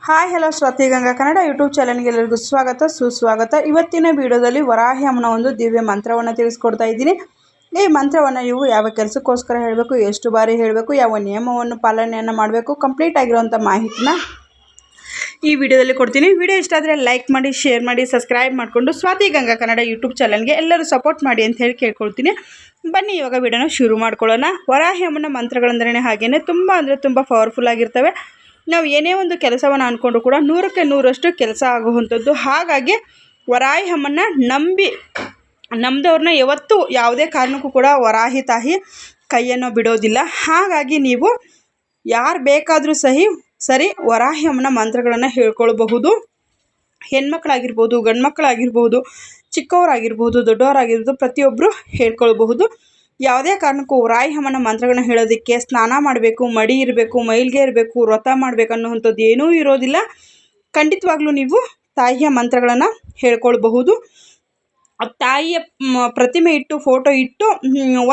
Hi hello Swathi Ganga Kannada YouTube ಚಾನಲ್ಗೆ ಎಲ್ಲರಿಗೂ ಸ್ವಾಗತ ಸುಸ್ವಾಗತ. ಇವತ್ತಿನ ವಿಡಿಯೋದಲ್ಲಿ ವರಾಹಿ ಅಮ್ಮನ ಒಂದು ದಿವ್ಯ ಮಂತ್ರವನ್ನು ತಿಳಿಸ್ಕೊಡ್ತಾ ಇದ್ದೀನಿ. ಈ ಮಂತ್ರವನ್ನು ನೀವು ಯಾವ ಕೆಲಸಕ್ಕೋಸ್ಕರ ಹೇಳಬೇಕು, ಎಷ್ಟು ಬಾರಿ ಹೇಳಬೇಕು, ಯಾವ ನಿಯಮವನ್ನು ಪಾಲನೆಯನ್ನು ಮಾಡಬೇಕು, ಕಂಪ್ಲೀಟ್ ಆಗಿರುವಂಥ ಮಾಹಿತಿನ ಈ ವಿಡಿಯೋದಲ್ಲಿ ಕೊಡ್ತೀನಿ. ವಿಡಿಯೋ ಇಷ್ಟ ಆದರೆ ಲೈಕ್ ಮಾಡಿ, ಶೇರ್ ಮಾಡಿ, ಸಬ್ಸ್ಕ್ರೈಬ್ ಮಾಡಿಕೊಂಡು ಸ್ವಾತಿ ಗಂಗಾ ಕನ್ನಡ ಯೂಟ್ಯೂಬ್ ಚಾನಲ್ಗೆ ಎಲ್ಲರೂ ಸಪೋರ್ಟ್ ಮಾಡಿ ಅಂತ ಹೇಳಿ ಕೇಳ್ಕೊಳ್ತೀನಿ. ಬನ್ನಿ ಇವಾಗ ವಿಡಿಯೋನ ಶುರು ಮಾಡ್ಕೊಳ್ಳೋಣ. ವರಾಹಿ ಅಮ್ಮನ ಮಂತ್ರಗಳಂದ್ರೆ ಹಾಗೇನೆ ತುಂಬ ಪವರ್ಫುಲ್ ಆಗಿರ್ತವೆ. ನಾವು ಏನೇ ಒಂದು ಕೆಲಸವನ್ನು ಅಂದ್ಕೊಂಡ್ರು ಕೂಡ 100ಕ್ಕೆ 100ರಷ್ಟು ಕೆಲಸ ಆಗುವಂಥದ್ದು. ಹಾಗಾಗಿ ವರಾಹಿ ಅಮ್ಮನ ನಂಬಿದವ್ರನ್ನ ಯಾವತ್ತೂ ಯಾವುದೇ ಕಾರಣಕ್ಕೂ ಕೂಡ ವರಾಹಿ ತಾಯಿ ಕೈಯನ್ನು ಬಿಡೋದಿಲ್ಲ. ಹಾಗಾಗಿ ನೀವು ಯಾರು ಬೇಕಾದರೂ ಸರಿ ವರಾಹಿ ಅಮ್ಮನ ಮಂತ್ರಗಳನ್ನು ಹೇಳ್ಕೊಳ್ಬಹುದು. ಹೆಣ್ಮಕ್ಳಾಗಿರ್ಬೋದು, ಗಂಡು ಮಕ್ಕಳಾಗಿರ್ಬೋದು, ಚಿಕ್ಕವರಾಗಿರ್ಬೋದು, ದೊಡ್ಡವರಾಗಿರ್ಬೋದು, ಪ್ರತಿಯೊಬ್ಬರು ಹೇಳ್ಕೊಳ್ಬಹುದು. ಯಾವುದೇ ಕಾರಣಕ್ಕೂ ವರಾಹಿ ಅಮ್ಮನ ಮಂತ್ರಗಳನ್ನ ಹೇಳೋದಕ್ಕೆ ಸ್ನಾನ ಮಾಡಬೇಕು, ಮಡಿ ಇರಬೇಕು, ಮೈಲಿಗೆ ಇರಬೇಕು, ವ್ರತ ಮಾಡಬೇಕು ಅನ್ನೋವಂಥದ್ದು ಏನೂ ಇರೋದಿಲ್ಲ. ಖಂಡಿತವಾಗ್ಲೂ ನೀವು ತಾಯಿಯ ಮಂತ್ರಗಳನ್ನು ಹೇಳ್ಕೊಳ್ಬಹುದು. ತಾಯಿಯ ಪ್ರತಿಮೆ ಇಟ್ಟು, ಫೋಟೋ ಇಟ್ಟು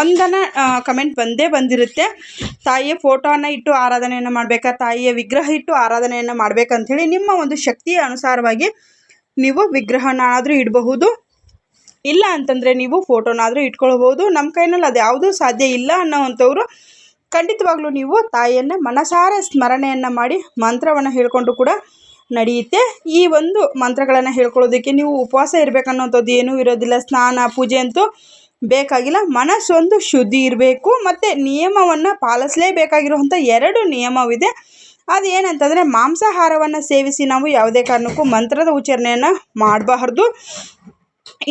ಒಂದನ ಕಮೆಂಟ್ ಬಂದಿರುತ್ತೆ. ತಾಯಿಯ ಫೋಟೋನ ಇಟ್ಟು ಆರಾಧನೆಯನ್ನು ಮಾಡಬೇಕಾ, ತಾಯಿಯ ವಿಗ್ರಹ ಇಟ್ಟು ಆರಾಧನೆಯನ್ನು ಮಾಡಬೇಕಂಥೇಳಿ ನಿಮ್ಮ ಒಂದು ಶಕ್ತಿಯ ಅನುಸಾರವಾಗಿ ನೀವು ವಿಗ್ರಹನಾದರೂ ಇಡಬಹುದು. ಇಲ್ಲ ಅಂತಂದರೆ ನೀವು ಫೋಟೋನಾದರೂ ಇಟ್ಕೊಳ್ಬೋದು. ನಮ್ಮ ಕೈನಲ್ಲಿ ಅದು ಯಾವುದೂ ಸಾಧ್ಯ ಇಲ್ಲ ಅನ್ನೋವಂಥವ್ರು ಖಂಡಿತವಾಗ್ಲೂ ನೀವು ತಾಯಿಯನ್ನು ಮನಸಾರೆ ಸ್ಮರಣೆಯನ್ನು ಮಾಡಿ ಮಂತ್ರವನ್ನು ಹೇಳ್ಕೊಂಡು ಕೂಡ ನಡೆಯುತ್ತೆ. ಈ ಒಂದು ಮಂತ್ರಗಳನ್ನು ಹೇಳ್ಕೊಳ್ಳೋದಕ್ಕೆ ನೀವು ಉಪವಾಸ ಇರಬೇಕನ್ನೋಂಥದ್ದು ಏನೂ ಇರೋದಿಲ್ಲ. ಸ್ನಾನ ಪೂಜೆ ಅಂತೂ ಬೇಕಾಗಿಲ್ಲ. ಮನಸ್ಸೊಂದು ಶುದ್ಧಿ ಇರಬೇಕು. ಮತ್ತು ನಿಯಮವನ್ನು ಪಾಲಿಸಲೇಬೇಕಾಗಿರುವಂಥ 2 ನಿಯಮವಿದೆ. ಅದು ಏನಂತಂದರೆ, ಮಾಂಸಾಹಾರವನ್ನು ಸೇವಿಸಿ ನಾವು ಯಾವುದೇ ಕಾರಣಕ್ಕೂ ಮಂತ್ರದ ಉಚ್ಚಾರಣೆಯನ್ನು ಮಾಡಬಾರ್ದು.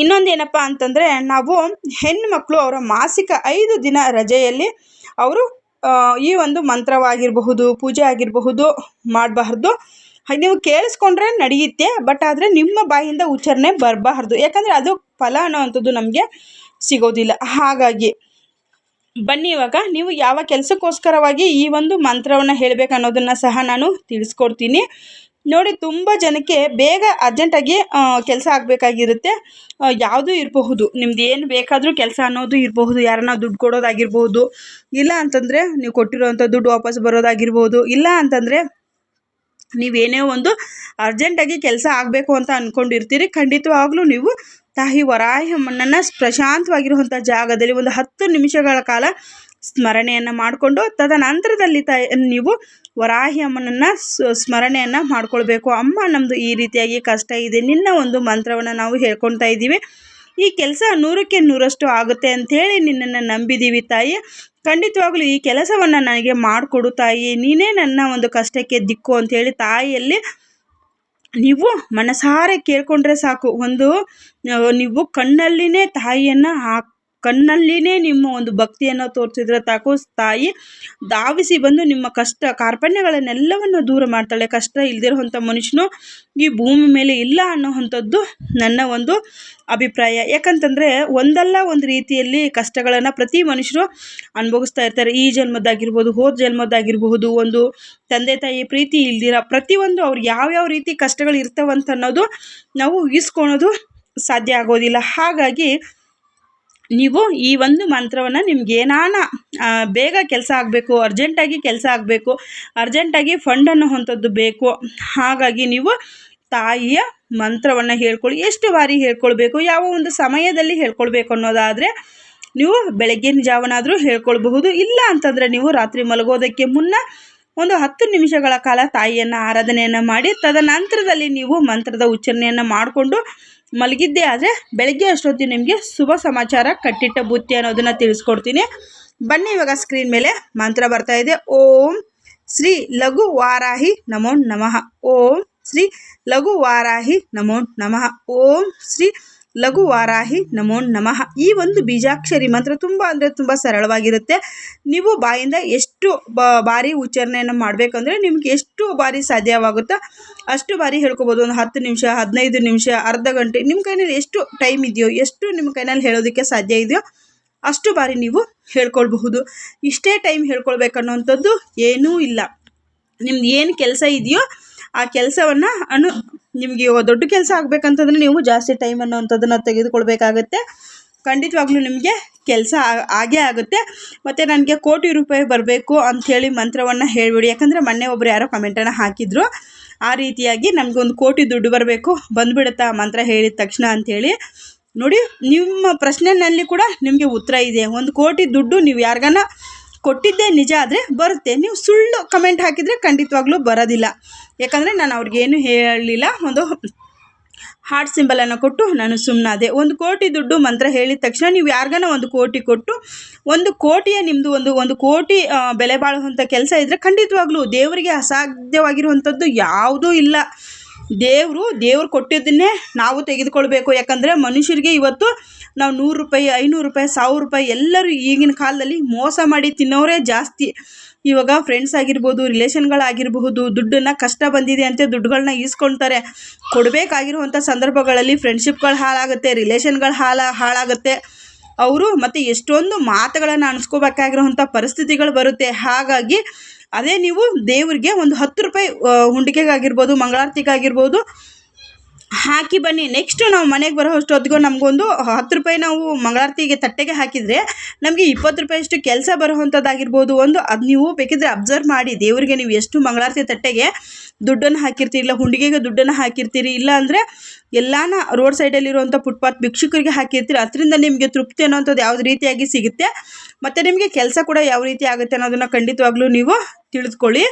ಇನ್ನೊಂದು ಏನಪ್ಪ ಅಂತಂದರೆ, ನಾವು ಹೆಣ್ಣುಮಕ್ಕಳು ಅವರ ಮಾಸಿಕ 5 ದಿನ ರಜೆಯಲ್ಲಿ ಅವರು ಈ ಒಂದು ಮಂತ್ರವಾಗಿರಬಹುದು, ಪೂಜೆ ಆಗಿರಬಹುದು ಮಾಡಬಾರ್ದು. ನೀವು ಕೇಳಿಸ್ಕೊಂಡ್ರೆ ನಡೆಯುತ್ತೆ, ಬಟ್ ಆದರೆ ನಿಮ್ಮ ಬಾಯಿಂದ ಉಚ್ಚಾರಣೆ ಬರಬಾರ್ದು. ಯಾಕಂದರೆ ಅದು ಫಲ ಅನ್ನೋವಂಥದ್ದು ನಮಗೆ ಸಿಗೋದಿಲ್ಲ. ಹಾಗಾಗಿ ಬನ್ನಿ ಇವಾಗ ನೀವು ಯಾವ ಕೆಲಸಕ್ಕೋಸ್ಕರವಾಗಿ ಈ ಒಂದು ಮಂತ್ರವನ್ನು ಹೇಳಬೇಕು ಅನ್ನೋದನ್ನು ಸಹ ನಾನು ತಿಳಿಸ್ಕೊಡ್ತೀನಿ. ನೋಡಿ, ತುಂಬ ಜನಕ್ಕೆ ಬೇಗ ಅರ್ಜೆಂಟಾಗಿ ಕೆಲಸ ಆಗಬೇಕಾಗಿರುತ್ತೆ. ಯಾವುದೂ ಇರಬಹುದು, ನಿಮ್ದು ಏನು ಬೇಕಾದರೂ ಕೆಲಸ ಅನ್ನೋದು ಇರಬಹುದು. ಯಾರನ್ನ ದುಡ್ಡು ಕೊಡೋದಾಗಿರ್ಬೋದು, ಇಲ್ಲ ಅಂತಂದರೆ ನೀವು ಕೊಟ್ಟಿರೋವಂಥ ದುಡ್ಡು ವಾಪಸ್ ಬರೋದಾಗಿರ್ಬೋದು, ಇಲ್ಲ ಅಂತಂದರೆ ನೀವೇನೇ ಒಂದು ಅರ್ಜೆಂಟಾಗಿ ಕೆಲಸ ಆಗಬೇಕು ಅಂತ ಅಂದ್ಕೊಂಡಿರ್ತೀರಿ. ಖಂಡಿತವಾಗ್ಲೂ ನೀವು ತಾಯಿ ವರಾಹಿ ಅಮ್ಮನನ್ನು ಪ್ರಶಾಂತವಾಗಿರುವಂಥ ಜಾಗದಲ್ಲಿ ಒಂದು 10 ನಿಮಿಷಗಳ ಕಾಲ ಸ್ಮರಣೆಯನ್ನು ಮಾಡಿಕೊಂಡು ತದನಂತರದಲ್ಲಿ ನೀವು ವರಾಹಿ ಅಮ್ಮನನ್ನು ಸ್ಮರಣೆಯನ್ನು ಮಾಡ್ಕೊಳ್ಬೇಕು. ಅಮ್ಮ, ನಮ್ಮದು ಈ ರೀತಿಯಾಗಿ ಕಷ್ಟ ಇದೆ, ನಿನ್ನ ಒಂದು ಮಂತ್ರವನ್ನು ನಾವು ಹೇಳ್ಕೊಳ್ತಾ ಇದ್ದೀವಿ. ಈ ಕೆಲಸ 100ಕ್ಕೆ 100ರಷ್ಟು ಆಗುತ್ತೆ ಅಂಥೇಳಿ ನಿನ್ನನ್ನು ನಂಬಿದ್ದೀವಿ ತಾಯಿ. ಖಂಡಿತವಾಗ್ಲೂ ಈ ಕೆಲಸವನ್ನು ನನಗೆ ಮಾಡಿಕೊಡು ತಾಯಿ, ನೀನೇ ನನ್ನ ಒಂದು ಕಷ್ಟಕ್ಕೆ ದಿಕ್ಕು ಅಂಥೇಳಿ ತಾಯಿಯಲ್ಲಿ ನೀವು ಮನಸಾರೆ ಕೇಳ್ಕೊಂಡ್ರೆ ಸಾಕು. ನೀವು ಕಣ್ಣಲ್ಲಿನೇ ತಾಯಿಯನ್ನು ಕಣ್ಣಲ್ಲಿನೇ ನಿಮ್ಮ ಒಂದು ಭಕ್ತಿಯನ್ನು ತೋರಿಸಿದ್ರೆ ಸಾಕು, ತಾಯಿ ಧಾವಿಸಿ ಬಂದು ನಿಮ್ಮ ಕಷ್ಟ ಕಾರ್ಪಣ್ಯಗಳನ್ನೆಲ್ಲವನ್ನು ದೂರ ಮಾಡ್ತಾಳೆ. ಕಷ್ಟ ಇಲ್ದಿರೋಂಥ ಮನುಷ್ಯನು ಈ ಭೂಮಿ ಮೇಲೆ ಇಲ್ಲ ಅನ್ನೋವಂಥದ್ದು ನನ್ನ ಒಂದು ಅಭಿಪ್ರಾಯ. ಯಾಕಂತಂದರೆ ಒಂದಲ್ಲ ಒಂದು ರೀತಿಯಲ್ಲಿ ಕಷ್ಟಗಳನ್ನು ಪ್ರತಿ ಮನುಷ್ಯರು ಅನುಭವಿಸ್ತಾ ಇರ್ತಾರೆ. ಈ ಜನ್ಮದ್ದಾಗಿರ್ಬೋದು, ಹೋದ ಜನ್ಮದ್ದಾಗಿರಬಹುದು, ಒಂದು ತಂದೆ ತಾಯಿ ಪ್ರೀತಿ ಇಲ್ದಿರ ಪ್ರತಿಯೊಂದು ಅವ್ರು ಯಾವ್ಯಾವ ರೀತಿ ಕಷ್ಟಗಳು ಇರ್ತವಂತ ಅನ್ನೋದು ನಾವು ಊಹಿಸ್ಕೊಳೋದು ಸಾಧ್ಯ ಆಗೋದಿಲ್ಲ. ಹಾಗಾಗಿ ನೀವು ಈ ಒಂದು ಮಂತ್ರವನ್ನು ನಿಮ್ಗೇನಾನ ಬೇಗ ಕೆಲಸ ಆಗಬೇಕು, ಅರ್ಜೆಂಟಾಗಿ ಕೆಲಸ ಆಗಬೇಕು, ಅರ್ಜೆಂಟಾಗಿ ಫಂಡ್ ಅನ್ನೋವಂಥದ್ದು ಬೇಕು. ಹಾಗಾಗಿ ನೀವು ತಾಯಿಯ ಮಂತ್ರವನ್ನು ಹೇಳ್ಕೊಳ್ಳಿ. ಎಷ್ಟು ಬಾರಿ ಹೇಳ್ಕೊಳ್ಬೇಕು, ಯಾವ ಒಂದು ಸಮಯದಲ್ಲಿ ಹೇಳ್ಕೊಳ್ಬೇಕು ಅನ್ನೋದಾದರೆ ನೀವು ಬೆಳಗ್ಗಿನ ಜಾವನಾದರೂ ಹೇಳ್ಕೊಳ್ಬಹುದು. ಇಲ್ಲ ಅಂತಂದರೆ ನೀವು ರಾತ್ರಿ ಮಲಗೋದಕ್ಕೆ ಮುನ್ನ ಒಂದು 10 ನಿಮಿಷಗಳ ಕಾಲ ತಾಯಿಯನ್ನು ಆರಾಧನೆಯನ್ನು ಮಾಡಿ ತದನಂತರದಲ್ಲಿ ನೀವು ಮಂತ್ರದ ಉಚ್ಚಾರಣೆಯನ್ನು ಮಾಡಿಕೊಂಡು ಮಲಗಿದ್ದೇ ಆದರೆ ಬೆಳಗ್ಗೆ ಅಷ್ಟೊತ್ತಿಗೆ ನಿಮಗೆ ಶುಭ ಸಮಾಚಾರ ಕಟ್ಟಿಟ್ಟ ಬುತ್ತಿ ಅನ್ನೋದನ್ನು ತಿಳಿಸ್ಕೊಡ್ತೀನಿ. ಬನ್ನಿ ಇವಾಗ ಸ್ಕ್ರೀನ್ ಮೇಲೆ ಮಂತ್ರ ಬರ್ತಾ ಇದೆ. ಓಂ ಶ್ರೀ ಲಘು ವಾರಾಹಿ ನಮೋ ನಮಃ. ಓಂ ಶ್ರೀ ಲಘು ವಾರಾಹಿ ನಮೋ ನಮಃ. ಓಂ ಶ್ರೀ ಲಘು ವಾರಾಹಿ ನಮೋ ನಮಃ. ಈ ಒಂದು ಬೀಜಾಕ್ಷರಿ ಮಂತ್ರ ತುಂಬ ಸರಳವಾಗಿರುತ್ತೆ. ನೀವು ಬಾಯಿಂದ ಎಷ್ಟು ಬಾರಿ ಉಚ್ಚಾರಣೆಯನ್ನು ಮಾಡಬೇಕಂದ್ರೆ ನಿಮ್ಗೆ ಎಷ್ಟು ಬಾರಿ ಸಾಧ್ಯವಾಗುತ್ತೋ ಅಷ್ಟು ಬಾರಿ ಹೇಳ್ಕೊಬೋದು. ಒಂದು 10 ನಿಮಿಷ, 15 ನಿಮಿಷ, ಅರ್ಧ ಗಂಟೆ, ನಿಮ್ಮ ಕೈನಲ್ಲಿ ಎಷ್ಟು ಟೈಮ್ ಇದೆಯೋ, ಎಷ್ಟು ನಿಮ್ಮ ಕೈನಲ್ಲಿ ಹೇಳೋದಕ್ಕೆ ಸಾಧ್ಯ ಇದೆಯೋ ಅಷ್ಟು ಬಾರಿ ನೀವು ಹೇಳ್ಕೊಳ್ಬಹುದು. ಇಷ್ಟೇ ಟೈಮ್ ಹೇಳ್ಕೊಳ್ಬೇಕನ್ನೋವಂಥದ್ದು ಏನೂ ಇಲ್ಲ. ನಿಮ್ದು ಏನು ಕೆಲಸ ಇದೆಯೋ ಆ ಕೆಲಸವನ್ನು ನಿಮಗೆ ದೊಡ್ಡ ಕೆಲಸ ಆಗಬೇಕಂತಂದರೆ ನೀವು ಜಾಸ್ತಿ ಟೈಮ್ ಅನ್ನೋವಂಥದ್ದನ್ನು ತೆಗೆದುಕೊಳ್ಬೇಕಾಗತ್ತೆ. ಖಂಡಿತವಾಗ್ಲೂ ನಿಮಗೆ ಕೆಲಸ ಆಗೇ ಆಗುತ್ತೆ. ಮತ್ತು ನನಗೆ ₹1,00,00,000 ಬರಬೇಕು ಅಂಥೇಳಿ ಮಂತ್ರವನ್ನು ಹೇಳಿಬಿಡಿ. ಯಾಕಂದರೆ ಮೊನ್ನೆ ಒಬ್ಬರು ಯಾರೋ ಕಮೆಂಟನ್ನು ಹಾಕಿದ್ರು, ಆ ರೀತಿಯಾಗಿ ನಮಗೊಂದು ಕೋಟಿ ದುಡ್ಡು ಬರಬೇಕು, ಬಂದುಬಿಡುತ್ತಾ ಮಂತ್ರ ಹೇಳಿದ ತಕ್ಷಣ ಅಂಥೇಳಿ. ನೋಡಿ, ನಿಮ್ಮ ಪ್ರಶ್ನೆಯಲ್ಲಿ ಕೂಡ ನಿಮಗೆ ಉತ್ತರ ಇದೆ. 1 ಕೋಟಿ ದುಡ್ಡು ನೀವು ಯಾರಿಗಾನ ಕೊಟ್ಟಿದ್ದೇ ನಿಜ ಆದರೆ ಬರುತ್ತೆ. ನೀವು ಸುಳ್ಳು ಕಮೆಂಟ್ ಹಾಕಿದರೆ ಖಂಡಿತವಾಗ್ಲೂ ಬರೋದಿಲ್ಲ. ಯಾಕಂದರೆ ನಾನು ಅವ್ರಿಗೇನು ಹೇಳಲಿಲ್ಲ, ಒಂದು ಹಾರ್ಟ್ ಸಿಂಬಲನ್ನು ಕೊಟ್ಟು ನಾನು ಸುಮ್ಮನಾದೆ. 1 ಕೋಟಿ ದುಡ್ಡು ಮಂತ್ರ ಹೇಳಿದ ತಕ್ಷಣ ನೀವು ಯಾರಿಗಾನ 1 ಕೋಟಿ ಕೊಟ್ಟು 1 ಕೋಟಿಯ ನಿಮ್ಮದು ಒಂದು ಕೋಟಿ ಬೆಲೆ ಬಾಳುವಂಥ ಕೆಲಸ ಇದ್ದರೆ ಖಂಡಿತವಾಗ್ಲೂ ದೇವರಿಗೆ ಅಸಾಧ್ಯವಾಗಿರುವಂಥದ್ದು ಯಾವುದೂ ಇಲ್ಲ. ದೇವರು ಕೊಟ್ಟಿದ್ದನ್ನೇ ನಾವು ತೆಗೆದುಕೊಳ್ಬೇಕು. ಯಾಕಂದರೆ ಮನುಷ್ಯರಿಗೆ ಇವತ್ತು ನಾವು 100 ರೂಪಾಯಿ, 500 ರೂಪಾಯಿ, 1000 ರೂಪಾಯಿ ಎಲ್ಲರೂ ಈಗಿನ ಕಾಲದಲ್ಲಿ ಮೋಸ ಮಾಡಿ ತಿನ್ನೋರೇ ಜಾಸ್ತಿ. ಇವಾಗ ಫ್ರೆಂಡ್ಸ್ ಆಗಿರ್ಬೋದು, ರಿಲೇಷನ್ಗಳಾಗಿರಬಹುದು, ದುಡ್ಡನ್ನು ಕಷ್ಟ ಬಂದಿದೆ ಅಂತ ದುಡ್ಡುಗಳನ್ನ ಈಸ್ಕೊಳ್ತಾರೆ. ಕೊಡಬೇಕಾಗಿರುವಂಥ ಸಂದರ್ಭಗಳಲ್ಲಿ ಫ್ರೆಂಡ್ಶಿಪ್ಗಳು ಹಾಳಾಗುತ್ತೆ, ರಿಲೇಷನ್ಗಳು ಹಾಳಾಗುತ್ತೆ. ಅವರು ಮತ್ತು ಎಷ್ಟೊಂದು ಮಾತುಗಳನ್ನು ಅನಿಸ್ಕೋಬೇಕಾಗಿರುವಂಥ ಪರಿಸ್ಥಿತಿಗಳು ಬರುತ್ತೆ. ಹಾಗಾಗಿ ಅದೇ ನೀವು ದೇವರಿಗೆ ಒಂದು 10 ರೂಪಾಯಿ ಹುಂಡಿಕೆಗಾಗಿರ್ಬೋದು, ಮಂಗಳಾರತಿಗಾಗಿರ್ಬೋದು ಹಾಕಿ ಬನ್ನಿ. ನೆಕ್ಸ್ಟು ನಾವು ಮನೆಗೆ ಬರೋ ಅಷ್ಟೊತ್ತಿಗೂ ನಮಗೊಂದು 10 ರೂಪಾಯಿ ನಾವು ಮಂಗಳಾರತಿಗೆ ತಟ್ಟೆಗೆ ಹಾಕಿದರೆ ನಮಗೆ 20 ರೂಪಾಯಿಯಷ್ಟು ಕೆಲಸ ಬರೋವಂಥದ್ದಾಗಿರ್ಬೋದು. ಅದು ನೀವು ಬೇಕಿದ್ರೆ ಅಬ್ಸರ್ವ್ ಮಾಡಿ. ದೇವರಿಗೆ ನೀವು ಎಷ್ಟು ಮಂಗಳಾರತಿ ತಟ್ಟೆಗೆ ದುಡ್ಡನ್ನು ಹಾಕಿರ್ತೀರಿ, ಇಲ್ಲ ಹುಂಡಿಗೆಗೆ ದುಡ್ಡನ್ನು ಹಾಕಿರ್ತೀರಿ, ಇಲ್ಲ ಅಂದರೆ ಎಲ್ಲಾನ ರೋಡ್ ಸೈಡಲ್ಲಿರುವಂಥ ಫುಟ್ಪಾತ್ ಭಿಕ್ಷುಕರಿಗೆ ಹಾಕಿರ್ತೀರಿ. ಅದರಿಂದ ನಿಮಗೆ ತೃಪ್ತಿ ಅನ್ನೋಂಥದ್ದು ಯಾವ್ದು ರೀತಿಯಾಗಿ ಸಿಗುತ್ತೆ ಮತ್ತು ನಿಮಗೆ ಕೆಲಸ ಕೂಡ ಯಾವ ರೀತಿ ಆಗುತ್ತೆ ಅನ್ನೋದನ್ನು ಖಂಡಿತವಾಗ್ಲೂ ನೀವು ತಿಳಿದುಕೊಳ್ಳಿ.